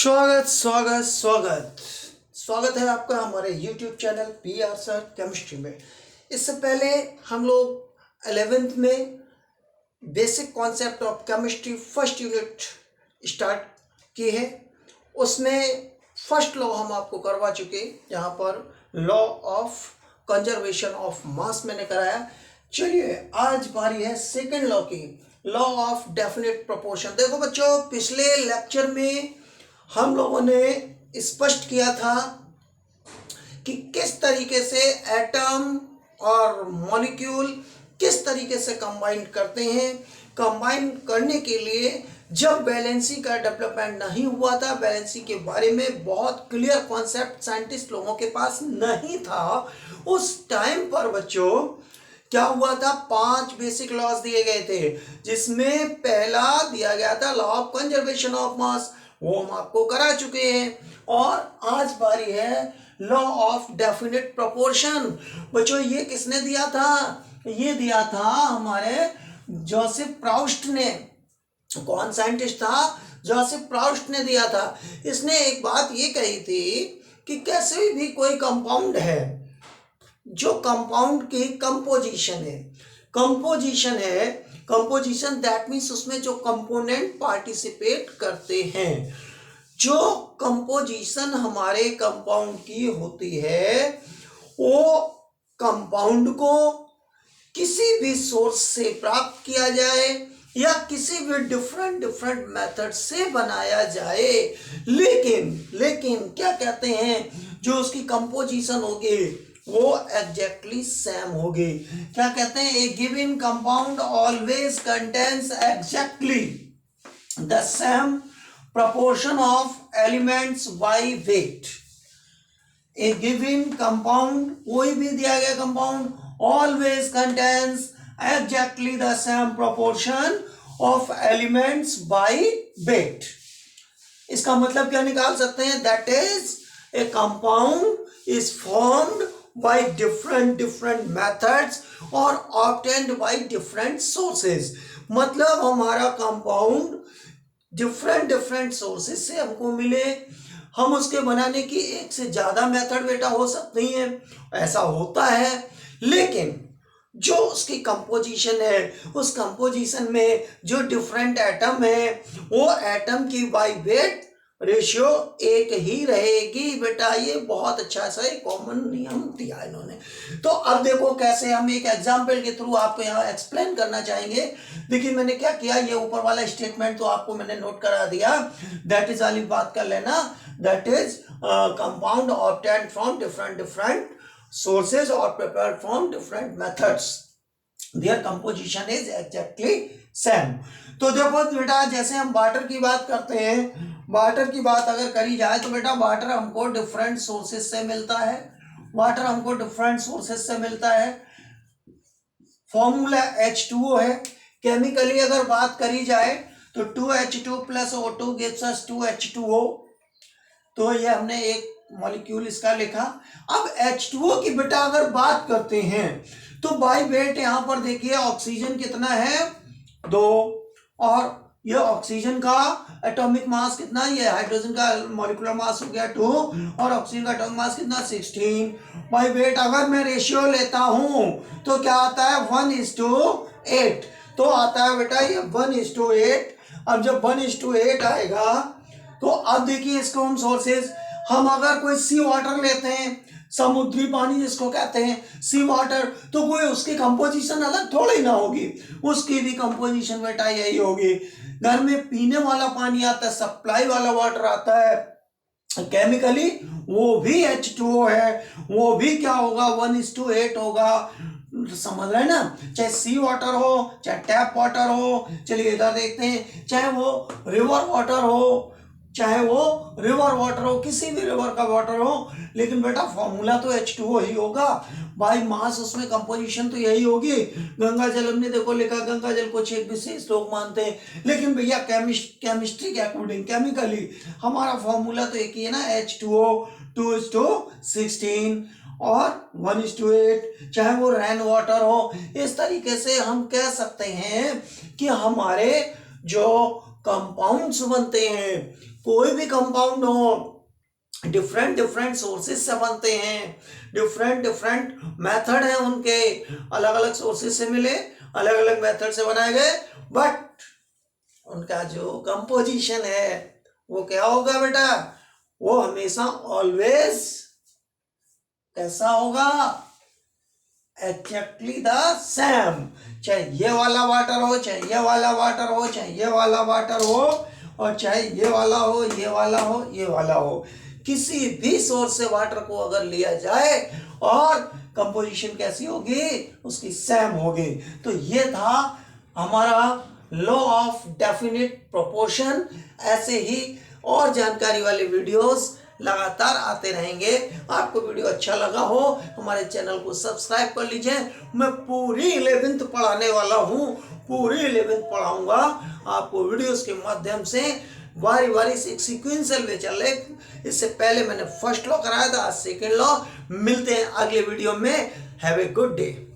स्वागत स्वागत स्वागत स्वागत है आपका हमारे YouTube channel PR sir chemistry में। इससे पहले हम लोग 11th में basic concept of chemistry first unit start किए हैं। उसमें फर्स्ट लॉ हम आपको करवा चुके, यहाँ पर law of conservation of mass मैंने कराया। चलिए आज बारी है सेकेंड लॉ की, लॉ ऑफ डेफिनेट प्रोपोर्शन। देखो बच्चों, पिछले लेक्चर में हम लोगों ने स्पष्ट किया था कि किस तरीके से एटम और मॉलिक्यूल किस तरीके से कंबाइन करते हैं। कंबाइन करने के लिए जब वैलेंसी का डेवलपमेंट नहीं हुआ था, वैलेंसी के बारे में बहुत क्लियर कॉन्सेप्ट साइंटिस्ट लोगों के पास नहीं था, उस टाइम पर बच्चों क्या हुआ था, 5 बेसिक लॉज दिए गए थे, जिसमें पहला दिया गया था law of conservation of mass, वो हम आपको करा चुके हैं। और आज बारी है लॉ ऑफ डेफिनेट प्रोपोर्शन। बच्चों ये किसने दिया था? ये दिया था हमारे जोसेफ प्राउस्ट ने। कौन साइंटिस्ट था? जोसेफ प्राउस्ट ने दिया था। इसने एक बात ये कही थी कि कैसे भी कोई कंपाउंड है, जो कंपाउंड की कंपोजिशन है, कंपोजिशन दैट मीन्स उसमें जो कंपोनेंट पार्टिसिपेट करते हैं, जो कंपोजिशन हमारे कंपाउंड की होती है, वो कंपाउंड को किसी भी सोर्स से प्राप्त किया जाए या किसी भी डिफरेंट मेथड से बनाया जाए, लेकिन क्या कहते हैं, जो उसकी कंपोजिशन होगी वो एग्जैक्टली सेम होगी। क्या कहते हैं? A given compound always contains exactly the same proportion of elements by weight। A given compound, कोई भी दिया गया compound, always contains exactly the same proportion of elements by weight। इसका मतलब क्या निकाल सकते हैं? That is a compound is formed by different methods or obtained by different sources। मतलब हमारा कंपाउंड डिफरेंट सोर्सेज से हमको मिले, हम उसके बनाने की एक से ज्यादा मेथड बेटा हो सकती हैं, ऐसा होता है। लेकिन जो उसकी कंपोजिशन है, उस कंपोजिशन में जो डिफरेंट एटम है, वो एटम की बाय वेट रेशियो एक ही रहेगी बेटा। ये बहुत अच्छा सा एक कॉमन नियम दिया इन्होंने। तो अब देखो कैसे हम एक एग्जांपल के थ्रू आपको यहाँ एक्सप्लेन करना चाहेंगे। देखिए मैंने क्या किया, ये ऊपर वाला स्टेटमेंट तो आपको मैंने नोट करा दिया, दैट इज वाली बात कर लेना, that is compound obtained from different sources और prepared from different methods, there composition is exactly same. तो देखो बेटा, जैसे हम वाटर की बात करते हैं, वाटर की बात अगर करी जाए तो बेटा वाटर हमको डिफरेंट सोर्सेज से मिलता है, फॉर्मूला H2O है। केमिकली अगर बात करी जाए तो 2H2 + O2 gives us 2H2O। तो ये हमने एक मॉलिक्यूल इसका लिखा। अब H2O की बेटा अगर बात करते हैं तो बाय वेट यहाँ पर देखिए ऑक्सीजन कितना है, 2, और ये ऑक्सीजन का एटॉमिक मास कितना, ये हाइड्रोजन का मॉलिक्यूलर मास हो गया 2, और ऑक्सीजन का एटॉमिक मास कितना, 16। बाय वेट अगर मैं रेशियो लेता हूं तो क्या आता है, 1:8। तो आता है बेटा ये 1:8। अब जब 1:8 आएगा तो अब देखिए इसको हम सोर्सेज, हम अगर कोई सी वाटर लेते हैं, समुद्री पानी जिसको कहते हैं सी वाटर, तो कोई उसकी कंपोजिशन अलग थोड़ी ना होगी, उसकी भी कंपोजिशन बेटा यही होगी। घर में पीने वाला पानी आता है, सप्लाई वाला वाटर आता है, केमिकली वो भी H2O है, वो भी क्या होगा, 1:8 होगा। समझ रहे हैं ना? चाहे सी वाटर हो, चाहे टैप वाटर हो, चलिए इधर देखते हैं, चाहे वो रिवर वाटर हो, किसी भी रिवर का वाटर हो, लेकिन बेटा फॉर्मूला तो H2O ही होगा। बाई मास उसमें कंपोजिशन तो यही होगी। गंगा जल हमने देखो लिखा, गंगा जल को एक विशेष लोग मानते हैं, लेकिन भैया केमिस्ट्री के अकॉर्डिंग, केमिकली हमारा फॉर्मूला तो एक ही है ना, H2O 2:16 और 1:8, चाहे वो रेन वाटर हो। इस तरीके से हम कह सकते हैं कि हमारे जो कंपाउंड्स बनते हैं। कोई भी कंपाउंड हो, डिफरेंट डिफरेंट सोर्सेज से बनते हैं, डिफरेंट डिफरेंट मेथड हैं उनके, अलग अलग सोर्सेज से मिले, अलग अलग मेथड से बनाए गए, बट उनका जो कंपोजिशन है वो क्या होगा बेटा, वो हमेशा ऑलवेज कैसा होगा, एग्जैक्टली द सेम। चाहे ये वाला वाटर हो, चाहे ये वाला वाटर हो, चाहे ये वाला वाटर हो, और चाहे ये वाला हो, ये वाला हो, ये वाला हो, किसी भी सोर्स से वाटर को अगर लिया जाए और कंपोजिशन कैसी होगी, उसकी सेम होगी। तो ये था हमारा लॉ ऑफ डेफिनिट प्रोपोर्शन। ऐसे ही और जानकारी वाले वीडियोस लगातार आते रहेंगे। आपको वीडियो अच्छा लगा हो, हमारे चैनल को सब्सक्राइब कर लीजिए। मैं पूरी 11th पढ़ाने वाला हूँ, पूरी 11th पढ़ाऊंगा आपको वीडियोस के माध्यम से, बारी बारी से एक सीक्वेंशियल वे चल रहे। इससे पहले मैंने फर्स्ट लॉ कराया था, आज सेकेंड लॉ। मिलते हैं अगले वीडियो में। Have a good day.